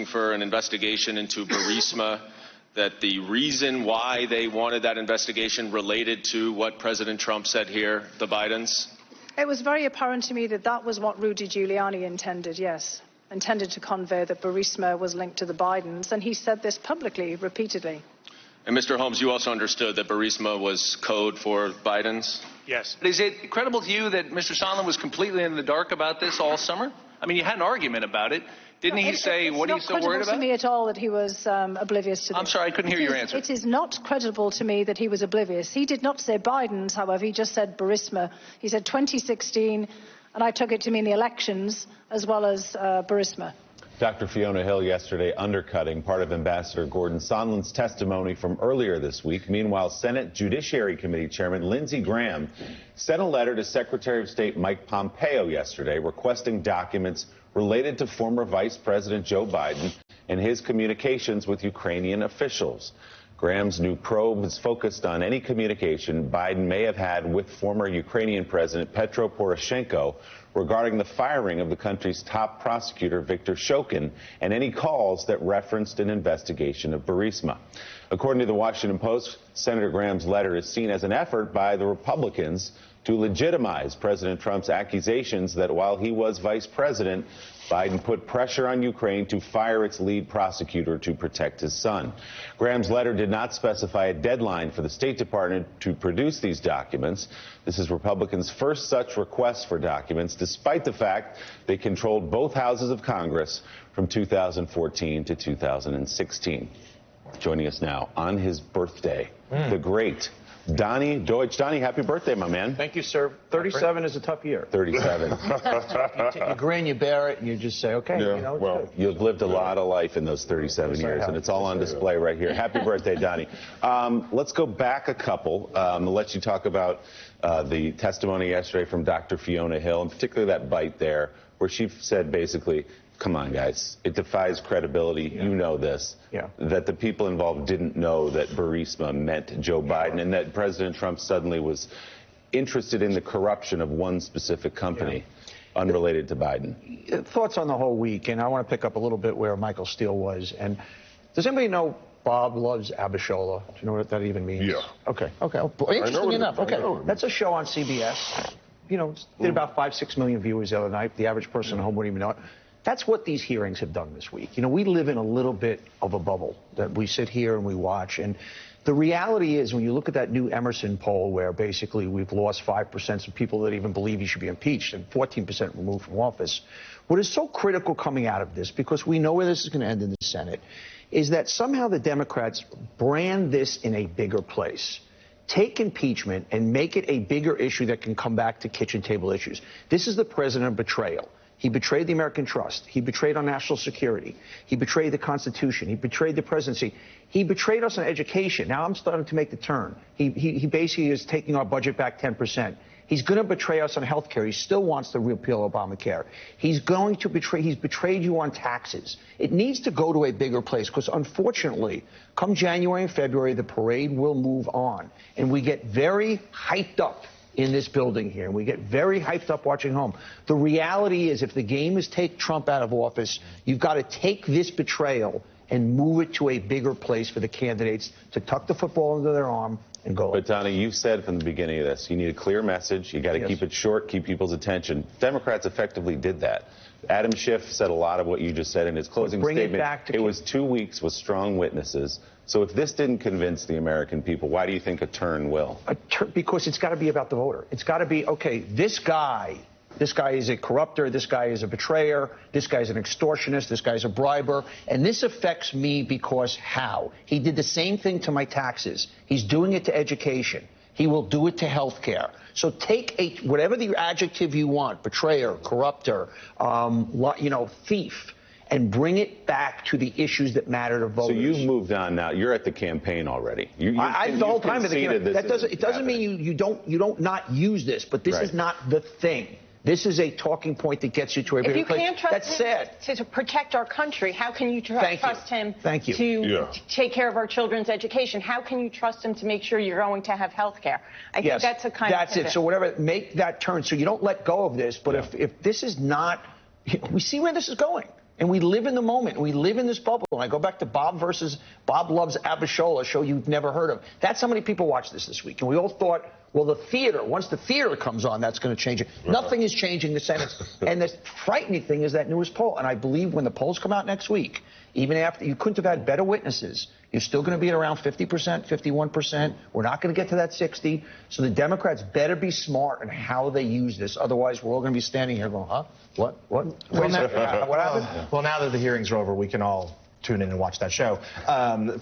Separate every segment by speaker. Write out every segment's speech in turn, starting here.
Speaker 1: for an investigation into Burisma, that the reason why they wanted that investigation related to what President Trump said here, the Bidens?
Speaker 2: It was very apparent to me that that was what Rudy Giuliani intended, yes. Intended to convey that Burisma was linked to the Bidens, and he said this publicly, repeatedly.
Speaker 1: And Mr. Holmes, you also understood that Burisma was code for Bidens?
Speaker 3: Yes. Is it credible to you that Mr. Sondland was completely in the dark about this all summer? I mean, you had an argument about it. Didn't he say, what are you so worried about?
Speaker 2: It's not credible to me at all that he was oblivious to this.
Speaker 3: I'm sorry, I couldn't hear your answer.
Speaker 2: It is not credible to me that he was oblivious. He did not say Biden's, however, he just said Burisma. He said 2016, and I took it to mean the elections as well as Burisma.
Speaker 4: Dr. Fiona Hill yesterday undercutting part of Ambassador Gordon Sondland's testimony from earlier this week. Meanwhile, Senate Judiciary Committee Chairman Lindsey Graham sent a letter to Secretary of State Mike Pompeo yesterday requesting documents related to former Vice President Joe Biden and his communications with Ukrainian officials. Graham's new probe is focused on any communication Biden may have had with former Ukrainian President Petro Poroshenko regarding the firing of the country's top prosecutor, Viktor Shokin, and any calls that referenced an investigation of Burisma. According to the Washington Post, Senator Graham's letter is seen as an effort by the Republicans to legitimize President Trump's accusations that while he was vice president, Biden put pressure on Ukraine to fire its lead prosecutor to protect his son. Graham's letter did not specify a deadline for the State Department to produce these documents. This is Republicans' first such request for documents, despite the fact they controlled both houses of Congress from 2014 to 2016. Joining us now on his birthday, the great Donny Deutsch. Donny, happy birthday, my man.
Speaker 5: Thank you, sir. 37 is a tough year.
Speaker 4: 37.
Speaker 5: You take your grin, you bear it, and you just say, okay,
Speaker 4: yeah,
Speaker 5: you know.
Speaker 4: Well, you've lived a lot of life in those 37 years, and it's all on display right here. Happy birthday, Donny. Let's go back a couple. I'll let you talk about the testimony yesterday from Dr. Fiona Hill, and particularly that bite there, where she said basically, come on, guys. It defies credibility. Yeah. You know this. Yeah. That the people involved didn't know that Burisma meant Joe Biden, and that President Trump suddenly was interested in the corruption of one specific company, unrelated to Biden.
Speaker 5: Thoughts on the whole week, and I want to pick up a little bit where Michael Steele was. And does anybody know Bob Loves Abishola? Do you know what that even means?
Speaker 6: Yeah.
Speaker 5: Okay. Okay. Interesting enough. Okay. That's a show on CBS. You know, did about 5-6 million viewers the other night. The average person at home wouldn't even know it. That's what these hearings have done this week. You know, we live in a little bit of a bubble that we sit here and we watch. And the reality is, when you look at that new Emerson poll, where basically we've lost 5% of people that even believe he should be impeached and 14% removed from office, what is so critical coming out of this, because we know where this is going to end in the Senate, is that somehow the Democrats brand this in a bigger place. Take impeachment and make it a bigger issue that can come back to kitchen table issues. This is the president of betrayal. He betrayed the American trust. He betrayed our national security. He betrayed the Constitution. He betrayed the presidency. He betrayed us on education. Now I'm starting to make the turn. He basically is taking our budget back 10%. He's going to betray us on health care. He still wants to repeal Obamacare. He's going to he's betrayed you on taxes. It needs to go to a bigger place, because unfortunately, come January and February, the parade will move on. And we get very hyped up in this building here, and we get very hyped up watching home. The reality is, if the game is take Trump out of office, you've got to take this betrayal and move it to a bigger place for the candidates to tuck the football into their arm and go.
Speaker 4: But, Donny, you said from the beginning of this, you need a clear message. You got to keep it short, keep people's attention. Democrats effectively did that. Adam Schiff said a lot of what you just said in his closing statement. It was 2 weeks with strong witnesses. So if this didn't convince the American people, why do you think a turn will?
Speaker 5: Because it's got to be about the voter. It's got to be, okay, this guy is a corrupter, this guy is a betrayer, this guy's an extortionist, this guy's a briber, and this affects me because how? He did the same thing to my taxes. He's doing it to education. He will do it to health care. So take whatever the adjective you want, betrayer, corrupter, thief, and bring it back to the issues that matter to voters.
Speaker 4: So you've moved on now. You're at the campaign already.
Speaker 5: The whole time at the campaign. It doesn't mean you don't not use this, but this is not the thing. This is a talking point that gets you to a bigger place.
Speaker 7: If you can't trust him to protect our country, how can you trust him to take care of our children's education? How can you trust him to make sure you're going to have health care? I think that's a kind of pivot.
Speaker 5: That's it. So whatever, make that turn so you don't let go of this. But if this is not, we see where this is going. And we live in the moment. We live in this bubble. And I go back to Bob Loves Abishola, a show you've never heard of. That's how many people watched this week. And we all thought, well, once the theater comes on, that's going to change it. Right. Nothing is changing the Senate. And the frightening thing is that newest poll. And I believe when the polls come out next week, even after you couldn't have had better witnesses, you're still going to be at around 50%, 51%. We're not going to get to that 60. So the Democrats better be smart in how they use this. Otherwise, we're all going to be standing here going, huh? What? What happened?
Speaker 6: Well, now that the hearings are over, we can all tune in and watch that show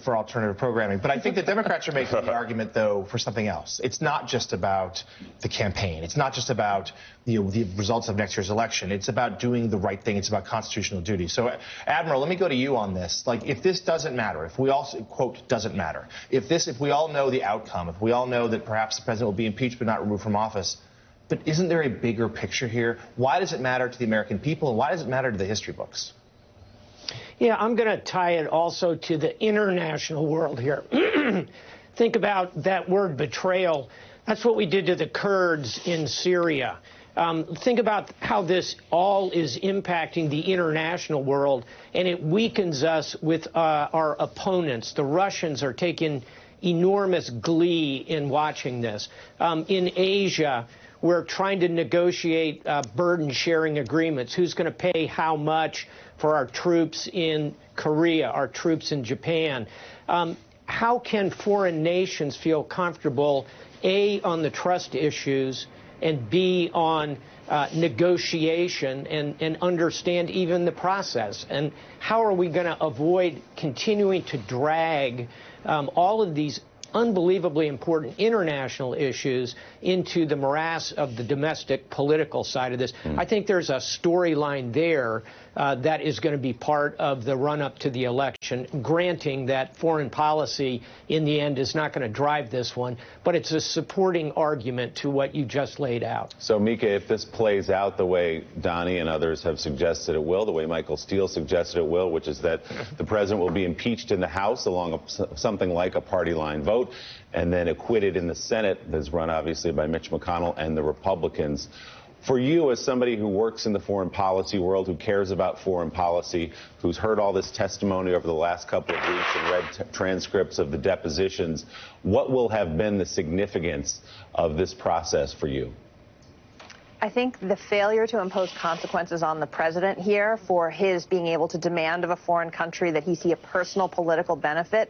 Speaker 6: for alternative programming. But I think the Democrats are making the argument, though, for something else. It's not just about the campaign. It's not just about the results of next year's election. It's about doing the right thing. It's about constitutional duty. So, Admiral, let me go to you on this. Like, if this doesn't matter, if we all, quote, doesn't matter, if we all know the outcome, if we all know that perhaps the president will be impeached but not removed from office, but isn't there a bigger picture here? Why does it matter to the American people, and why does it matter to the history books?
Speaker 8: Yeah, I'm going to tie it also to the international world here. Think about that word betrayal. That's what we did to the Kurds in Syria. Think about how this all is impacting the international world, and it weakens us with our opponents. The Russians are taking enormous glee in watching this. In Asia, we're trying to negotiate burden-sharing agreements. Who's going to pay how much for our troops in Korea, our troops in Japan? How can foreign nations feel comfortable, A, on the trust issues, and B, on negotiation and understand even the process? And how are we going to avoid continuing to drag all of these unbelievably important international issues into the morass of the domestic political side of this? I think there's a storyline there that is going to be part of the run-up to the election, granting that foreign policy in the end is not going to drive this one, but it's a supporting argument to what you just laid out. So,
Speaker 4: Mika, if this plays out the way Donnie and others have suggested it will, the way Michael Steele suggested it will, which is that the president will be impeached in the House along something like a party line vote, and then acquitted in the Senate, that's run obviously by Mitch McConnell and the Republicans. For you, as somebody who works in the foreign policy world, who cares about foreign policy, who's heard all this testimony over the last couple of weeks and read transcripts of the depositions, what will have been the significance of this process for you?
Speaker 9: I think the failure to impose consequences on the president here for his being able to demand of a foreign country that he see a personal political benefit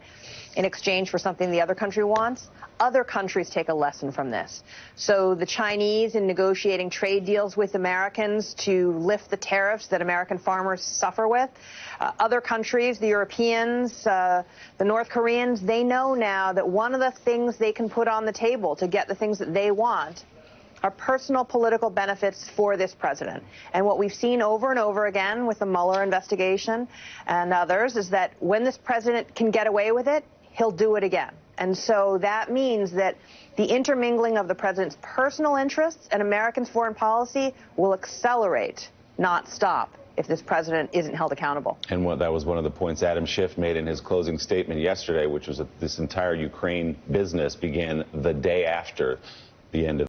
Speaker 9: in exchange for something the other country wants. Other countries take a lesson from this. So the Chinese, in negotiating trade deals with Americans to lift the tariffs that American farmers suffer with. Other countries, the Europeans, the North Koreans, they know now that one of the things they can put on the table to get the things that they want are personal political benefits for this president. And what we've seen over and over again with the Mueller investigation and others is that when this president can get away with it, he'll do it again. And so that means that the intermingling of the president's personal interests and Americans' foreign policy will accelerate, not stop, if this president isn't held accountable.
Speaker 4: And that was one of the points Adam Schiff made in his closing statement yesterday, which was that this entire Ukraine business began the day after the end of